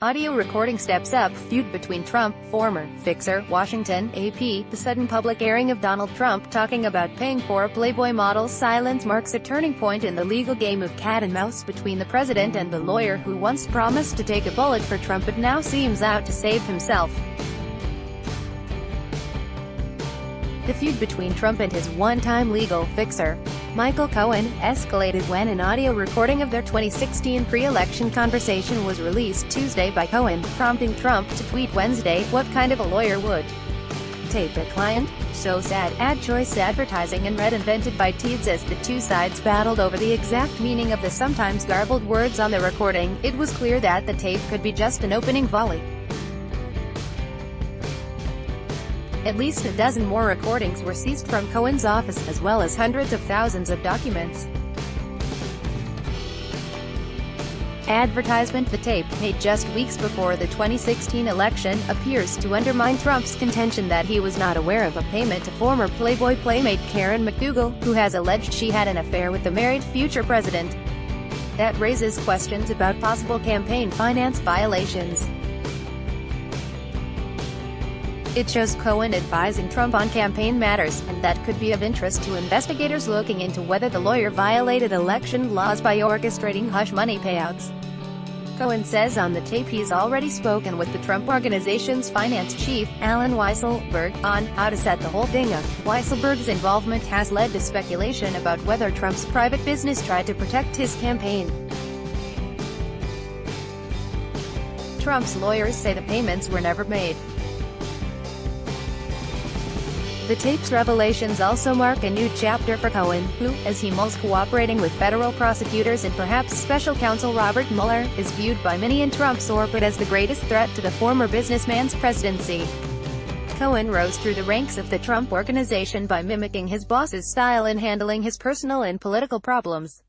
Audio recording steps up feud between Trump, former fixer, Washington, AP. The sudden public airing of Donald Trump talking about paying for a Playboy model's silence marks a turning point in the legal game of cat and mouse between the president and the lawyer who once promised to take a bullet for Trump but now seems out to save himself. The feud between Trump and his one-time legal fixer, Michael Cohen, escalated when an audio recording of their 2016 pre-election conversation was released Tuesday by Cohen, prompting Trump to tweet Wednesday, "What kind of a lawyer would tape a client? So sad." Ad choice advertising and read invented by Teeds as the two sides battled over the exact meaning of the sometimes garbled words on the recording. It was clear that the tape could be just an opening volley. At least a dozen more recordings were seized from Cohen's office, as well as hundreds of thousands of documents. Advertisement: the tape, made just weeks before the 2016 election, appears to undermine Trump's contention that he was not aware of a payment to former Playboy playmate Karen McDougal, who has alleged she had an affair with the married future president. That raises questions about possible campaign finance violations. It shows Cohen advising Trump on campaign matters, and that could be of interest to investigators looking into whether the lawyer violated election laws by orchestrating hush money payouts. Cohen says on the tape he's already spoken with the Trump Organization's finance chief, Alan Weisselberg, on how to set the whole thing up. Weisselberg's involvement has led to speculation about whether Trump's private business tried to protect his campaign. Trump's lawyers say the payments were never made. The tape's revelations also mark a new chapter for Cohen, who, as he mulls cooperating with federal prosecutors and perhaps special counsel Robert Mueller, is viewed by many in Trump's orbit as the greatest threat to the former businessman's presidency. Cohen rose through the ranks of the Trump Organization by mimicking his boss's style in handling his personal and political problems.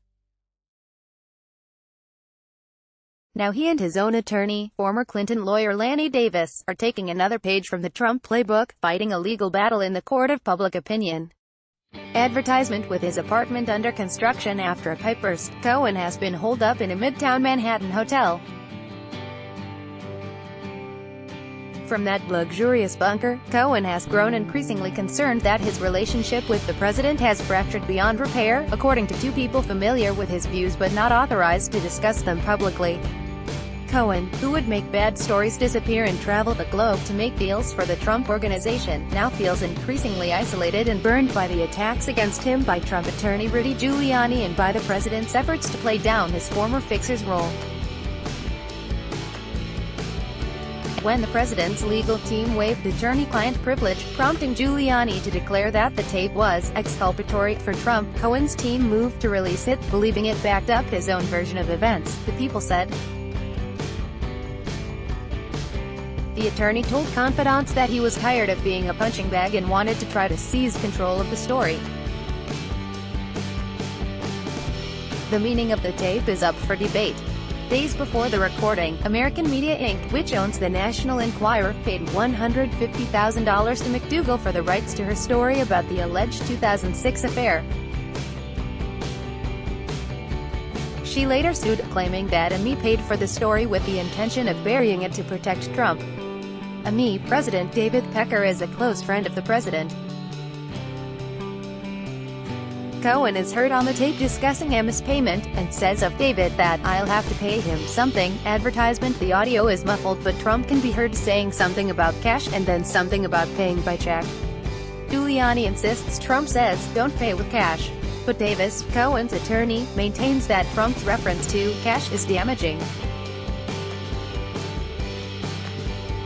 Now he and his own attorney, former Clinton lawyer Lanny Davis, are taking another page from the Trump playbook, fighting a legal battle in the court of public opinion. Advertisement: with his apartment under construction after a pipe burst, Cohen has been holed up in a Midtown Manhattan hotel. From that luxurious bunker, Cohen has grown increasingly concerned that his relationship with the president has fractured beyond repair, according to two people familiar with his views but not authorized to discuss them publicly. Cohen, who would make bad stories disappear and travel the globe to make deals for the Trump Organization, now feels increasingly isolated and burned by the attacks against him by Trump attorney Rudy Giuliani and by the president's efforts to play down his former fixer's role. When the president's legal team waived attorney-client privilege, prompting Giuliani to declare that the tape was exculpatory for Trump, Cohen's team moved to release it, believing it backed up his own version of events, the People said. The attorney told confidants that he was tired of being a punching bag and wanted to try to seize control of the story. The meaning of the tape is up for debate. Days before the recording, American Media Inc., which owns the National Enquirer, paid $150,000 to McDougal for the rights to her story about the alleged 2006 affair. She later sued, claiming that AMI paid for the story with the intention of burying it to protect Trump. AMI President David Pecker is a close friend of the president. Cohen is heard on the tape discussing Emma's payment, and says of David that, "I'll have to pay him something." Advertisement: the audio is muffled but Trump can be heard saying something about cash, and then something about paying by check. Giuliani insists Trump says, "Don't pay with cash." But Davis, Cohen's attorney, maintains that Trump's reference to cash is damaging.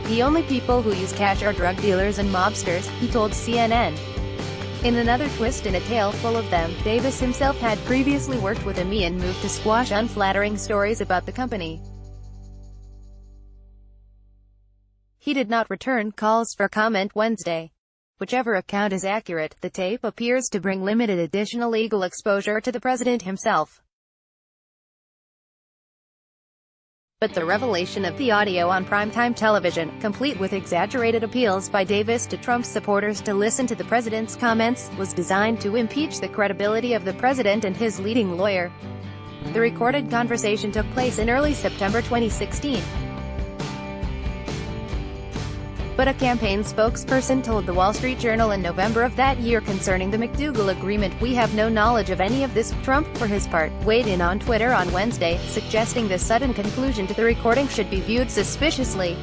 "The only people who use cash are drug dealers and mobsters," he told CNN. In another twist in a tale full of them, Davis himself had previously worked with AMI and moved to squash unflattering stories about the company. He did not return calls for comment Wednesday. Whichever account is accurate, the tape appears to bring limited additional legal exposure to the president himself. But the revelation of the audio on primetime television, complete with exaggerated appeals by Davis to Trump's supporters to listen to the president's comments, was designed to impeach the credibility of the president and his leading lawyer. The recorded conversation took place in early September 2016. But a campaign spokesperson told the Wall Street Journal in November of that year concerning the McDougal agreement, "We have no knowledge of any of this." Trump, for his part, weighed in on Twitter on Wednesday, suggesting the sudden conclusion to the recording should be viewed suspiciously.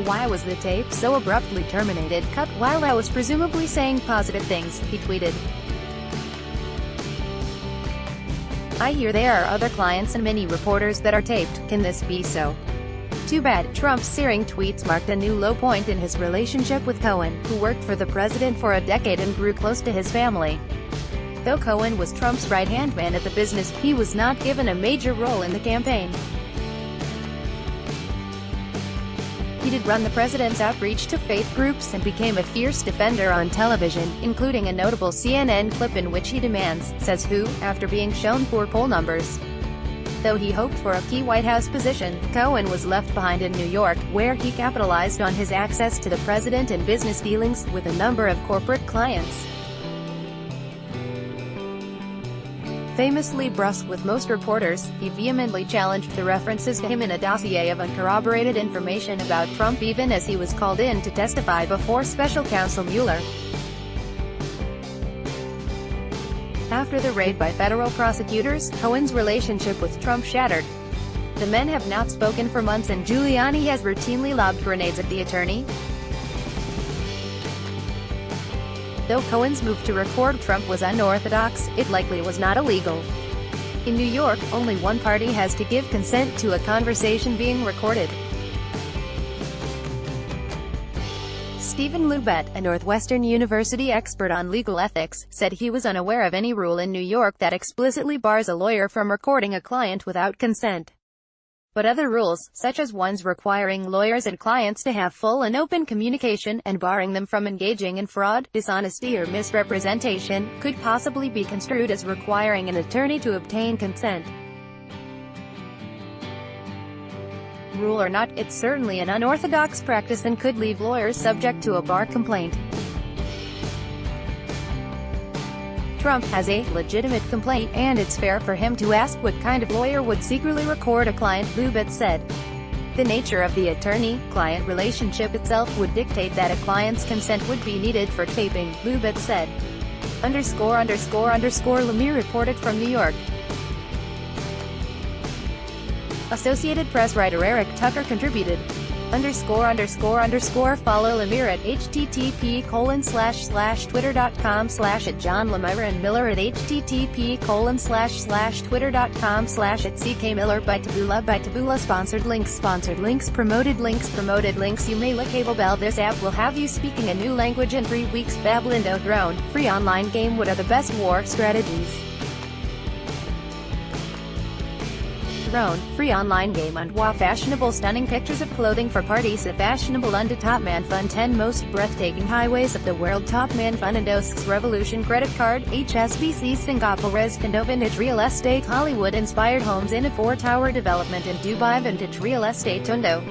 "Why was the tape so abruptly terminated, cut while I was presumably saying positive things?" he tweeted. "I hear there are other clients and many reporters that are taped. Can this be so? Too bad." Trump's searing tweets marked a new low point in his relationship with Cohen, who worked for the president for a decade and grew close to his family. Though Cohen was Trump's right-hand man at the business, he was not given a major role in the campaign. He did run the president's outreach to faith groups and became a fierce defender on television, including a notable CNN clip in which he demands, says who, after being shown poor poll numbers. Though he hoped for a key White House position, Cohen was left behind in New York, where he capitalized on his access to the president and business dealings with a number of corporate clients. Famously brusque with most reporters, he vehemently challenged the references to him in a dossier of uncorroborated information about Trump even as he was called in to testify before special counsel Mueller. After the raid by federal prosecutors, Cohen's relationship with Trump shattered. The men have not spoken for months and Giuliani has routinely lobbed grenades at the attorney. Though Cohen's move to record Trump was unorthodox, it likely was not illegal. In New York, only one party has to give consent to a conversation being recorded. Stephen Lubet, a Northwestern University expert on legal ethics, said he was unaware of any rule in New York that explicitly bars a lawyer from recording a client without consent. But other rules, such as ones requiring lawyers and clients to have full and open communication, and barring them from engaging in fraud, dishonesty or misrepresentation, could possibly be construed as requiring an attorney to obtain consent. Rule or not, it's certainly an unorthodox practice and could leave lawyers subject to a bar complaint. Trump has a legitimate complaint, and it's fair for him to ask what kind of lawyer would secretly record a client, Lubet said. The nature of the attorney-client relationship itself would dictate that a client's consent would be needed for taping, Lubet said. Lemire reported from New York. Associated Press writer Eric Tucker contributed. Follow Lemire at http://twitter.com/@John Lemire and Miller at http://twitter.com/@CKMiller by Taboola Sponsored links Promoted links You may like Cable Bell. This app will have you speaking a new language in 3 weeks. Babblingo Throne, free online game. What are the best war strategies? Throne, free online game on WoW. Fashionable stunning pictures of clothing for parties at Fashionable Under Top Man Fun. 10 most breathtaking highways of the world. Top Man Fun Indos Revolution Credit Card, HSBC Singapore Res Condo Vintage Real Estate Hollywood Inspired Homes in a 4-tower development in Dubai. Vintage Real Estate Tundo.